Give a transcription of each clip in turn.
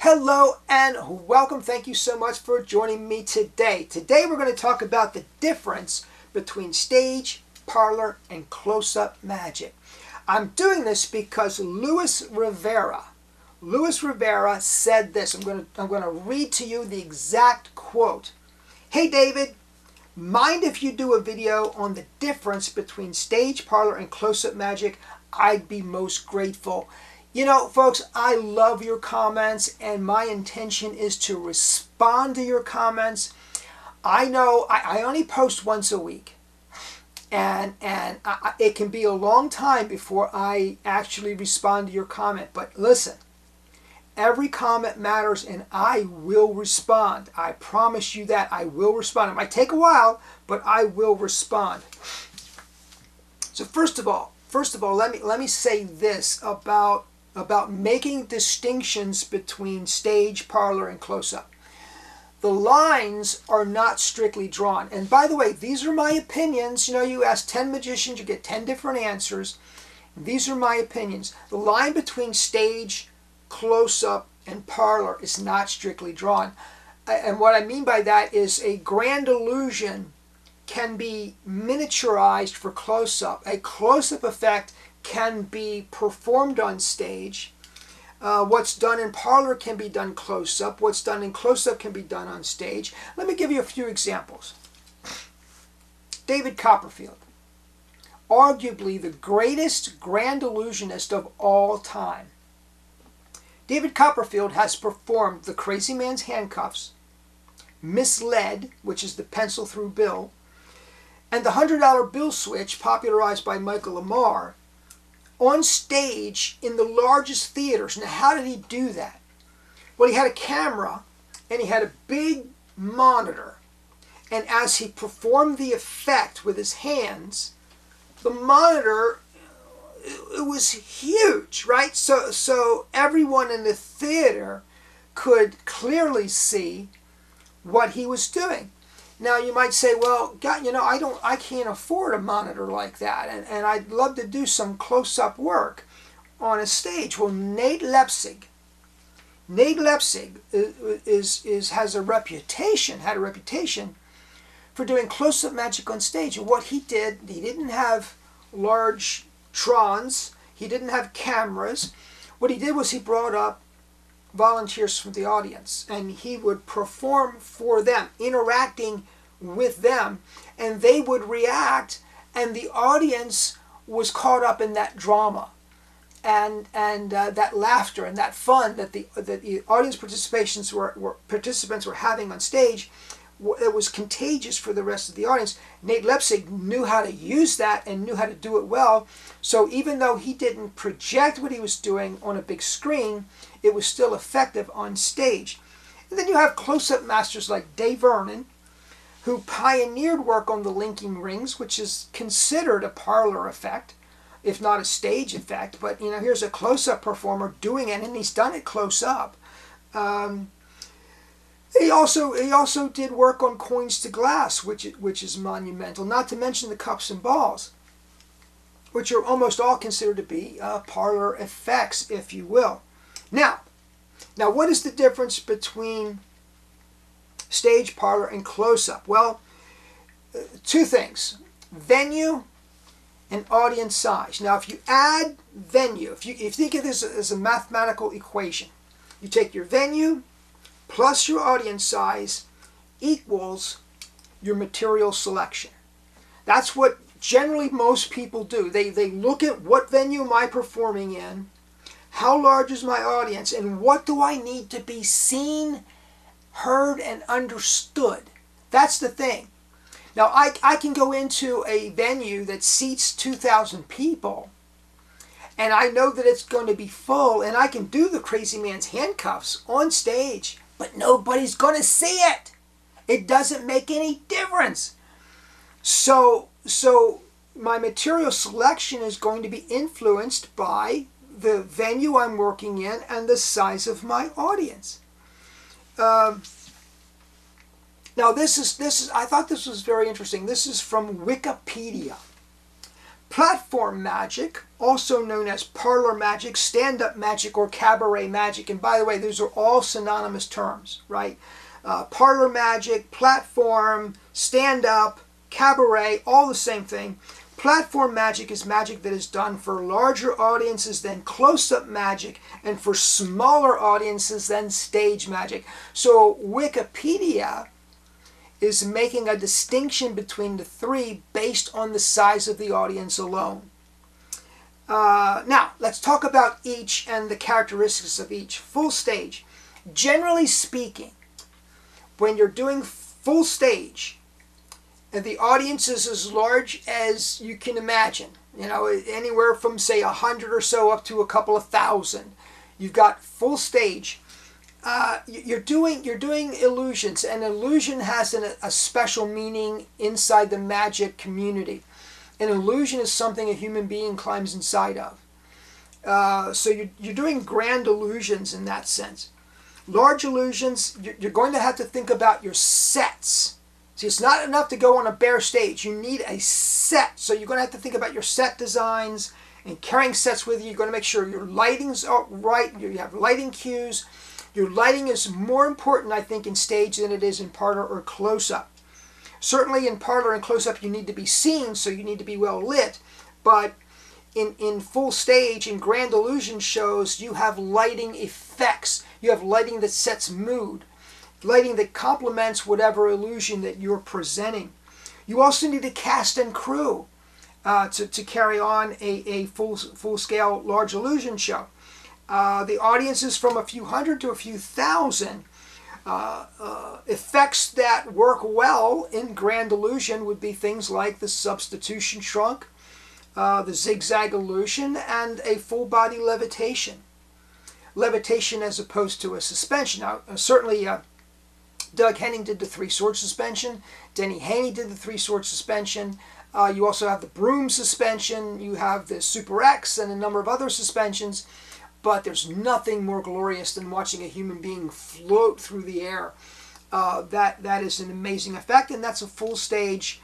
Hello and welcome. Thank you so much for joining me today. Today we're going to talk about the difference between stage, parlor, and close-up magic. I'm doing this because Rivera said this. I'm going to read to you the exact quote. Hey David, mind if you do a video on the difference between stage, parlor, and close-up magic? I'd be most grateful. You know, folks, I love your comments, and my intention is to respond to your comments. I know I only post once a week, and it can be a long time before I actually respond to your comment. But listen, every comment matters, and I will respond. I promise you that I will respond. It might take a while, but I will respond. So first of all, let me say this about making distinctions between stage, parlor, and close-up. The lines are not strictly drawn. And by the way, these are my opinions. You know, you ask 10 magicians, you get 10 different answers. These are my opinions. The line between stage, close-up, and parlor is not strictly drawn. And what I mean by that is a grand illusion can be miniaturized for close-up. A close-up effect can be performed on stage. What's done in parlor can be done close-up. What's done in close-up can be done on stage. Let me give you a few examples. David Copperfield, arguably the greatest grand illusionist of all time. David Copperfield has performed The Crazy Man's Handcuffs, Misled, which is the pencil through bill, and the $100 bill switch, popularized by Michael Lamar, on stage in the largest theaters. Now, how did he do that? Well, he had a camera and he had a big monitor. And as he performed the effect with his hands, the monitor, it was huge, right? So everyone in the theater could clearly see what he was doing. Now you might say, well, God, you know, I can't afford a monitor like that, and I'd love to do some close-up work on a stage. Well, Nate Leipzig had a reputation for doing close-up magic on stage. And what he did, he didn't have large trons, he didn't have cameras. What he did was he brought up volunteers from the audience, and he would perform for them, interacting with them, and they would react, and the audience was caught up in that drama and that laughter and that fun that the audience participants were having on stage. It was contagious for the rest of the audience. Nate Leipzig knew how to use that and knew how to do it well. So even though he didn't project what he was doing on a big screen, it was still effective on stage. And then you have close-up masters like Dai Vernon, who pioneered work on the linking rings, which is considered a parlor effect, if not a stage effect. But you know, here's a close-up performer doing it, and he's done it close-up. He also did work on coins to glass, which is monumental. Not to mention the cups and balls, which are almost all considered to be parlor effects, if you will. Now, what is the difference between stage, parlor, and close-up? Well, two things: venue and audience size. Now, if you add venue, if you think of this as a mathematical equation, you take your venue plus your audience size equals your material selection. That's what generally most people do. They look at what venue am I performing in, how large is my audience, and what do I need to be seen, heard, and understood. That's the thing. Now, I can go into a venue that seats 2,000 people, and I know that it's going to be full, and I can do the Crazy Man's Handcuffs on stage, but nobody's going to see it. It doesn't make any difference. So my material selection is going to be influenced by the venue I'm working in and the size of my audience. Now this is I thought this was very interesting. This is from Wikipedia. Platform magic, also known as parlor magic, stand-up magic, or cabaret magic. And by the way, those are all synonymous terms, right? Parlor magic, platform, stand-up, cabaret, all the same thing. Platform magic is magic that is done for larger audiences than close-up magic and for smaller audiences than stage magic. So Wikipedia is making a distinction between the three based on the size of the audience alone. Now, let's talk about each and the characteristics of each. Full stage. Generally speaking, when you're doing full stage, and the audience is as large as you can imagine, you know, anywhere from, say, 100 or so up to a couple of thousand. You've got full stage. You're doing illusions, and illusion has a special meaning inside the magic community. An illusion is something a human being climbs inside of. So you're doing grand illusions in that sense. Large illusions, you're going to have to think about your sets. See, it's not enough to go on a bare stage. You need a set. So you're going to have to think about your set designs and carrying sets with you. You're going to make sure your lighting's right. You have lighting cues. Your lighting is more important, I think, in stage than it is in parlor or close-up. Certainly in parlor and close-up you need to be seen, so you need to be well lit. But in full stage, in grand illusion shows, you have lighting effects. You have lighting that sets mood. Lighting that complements whatever illusion that you're presenting. You also need a cast and crew to carry on a full-scale large illusion show. The audience is from a few hundred to a few thousand. Effects that work well in grand illusion would be things like the substitution shrunk, the zigzag illusion, and a full body levitation. Levitation as opposed to a suspension. Now, certainly Doug Henning did the three-sword suspension. Denny Haney did the three-sword suspension. You also have the broom suspension. You have the Super X and a number of other suspensions. But there's nothing more glorious than watching a human being float through the air. That is an amazing effect, and that's a full stage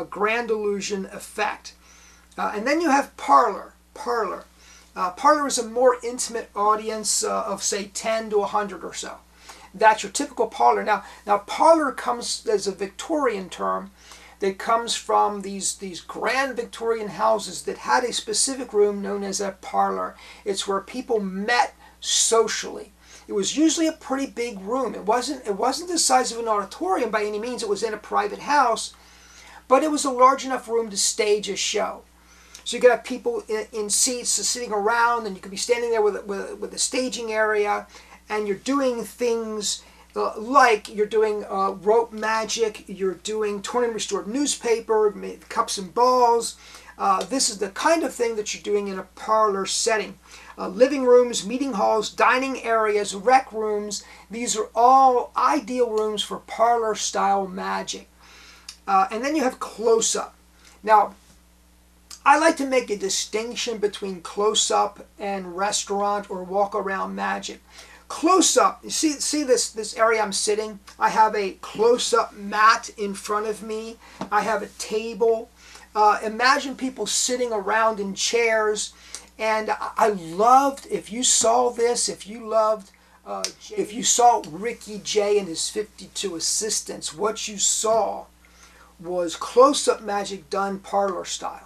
grand illusion effect. And then you have parlor. Parlor is a more intimate audience of, say, 10 to 100 or so. That's your typical parlor. Now parlor comes as a Victorian term that comes from these grand Victorian houses that had a specific room known as a parlor. It's where people met socially. It was usually a pretty big room. It wasn't the size of an auditorium by any means. It was in a private house, but it was a large enough room to stage a show. So you could have people in seats sitting around, and you could be standing there with a staging area, and you're doing things like you're doing rope magic, you're doing torn and restored newspaper, cups and balls. This is the kind of thing that you're doing in a parlor setting. Living rooms, meeting halls, dining areas, rec rooms, these are all ideal rooms for parlor style magic. And then you have close-up. Now, I like to make a distinction between close-up and restaurant or walk-around magic. Close-up, you see this area I'm sitting? I have a close-up mat in front of me. I have a table. Imagine people sitting around in chairs. And I loved, if you saw this, if you saw Ricky Jay and his 52 assistants, what you saw was close-up magic done parlor style.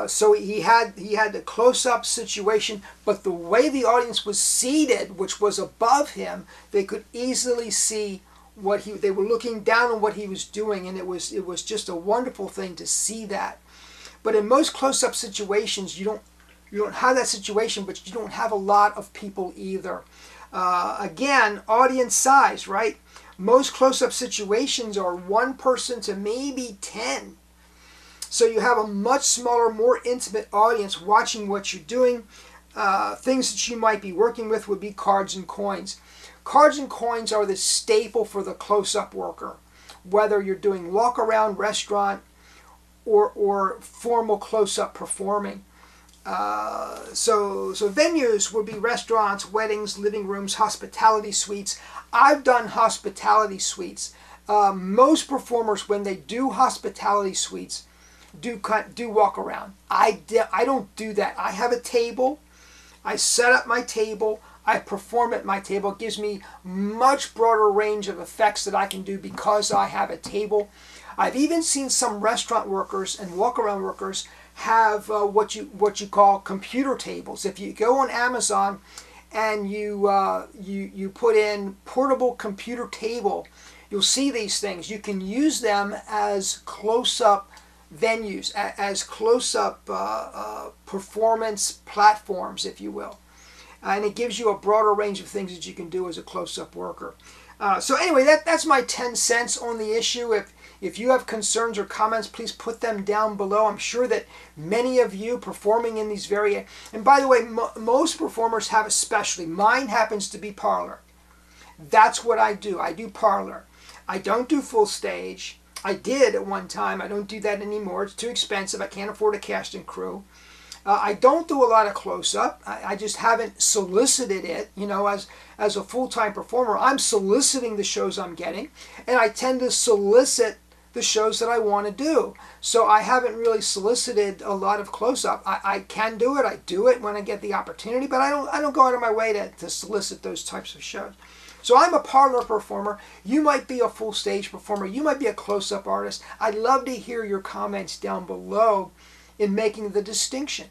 So he had the close-up situation, but the way the audience was seated, which was above him, they could easily see they were looking down on what he was doing, and it was just a wonderful thing to see that. But in most close-up situations, you don't have that situation, but you don't have a lot of people either. Again, audience size, right? Most close-up situations are 1 person to maybe 10. So you have a much smaller, more intimate audience watching what you're doing. Things that you might be working with would be cards and coins. Cards and coins are the staple for the close-up worker, whether you're doing walk-around restaurant or formal close-up performing. So venues would be restaurants, weddings, living rooms, hospitality suites. I've done hospitality suites. Most performers, when they do hospitality suites, do walk around. I don't do that. I have a table. I set up my table. I perform at my table. It gives me much broader range of effects that I can do because I have a table. I've even seen some restaurant workers and walk-around workers have what you call computer tables. If you go on Amazon and you put in portable computer table, you'll see these things. You can use them as close-up venues, as close-up performance platforms, if you will. And it gives you a broader range of things that you can do as a close-up worker. So anyway, that's my 10 cents on the issue. If you have concerns or comments, please put them down below. I'm sure that many of you performing in these and by the way, most performers have a specialty. Mine happens to be parlor. That's what I do. I do parlor. I don't do full stage. I did at one time. I don't do that anymore. It's too expensive. I can't afford a cast and crew. I don't do a lot of close-up. I just haven't solicited it, as a full-time performer. I'm soliciting the shows I'm getting, and I tend to solicit the shows that I want to do. So I haven't really solicited a lot of close-up. I can do it. I do it when I get the opportunity, but I don't go out of my way to solicit those types of shows. So I'm a parlor performer. You might be a full stage performer. You might be a close-up artist. I'd love to hear your comments down below in making the distinction.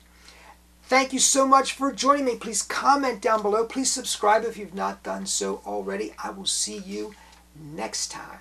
Thank you so much for joining me. Please comment down below. Please subscribe if you've not done so already. I will see you next time.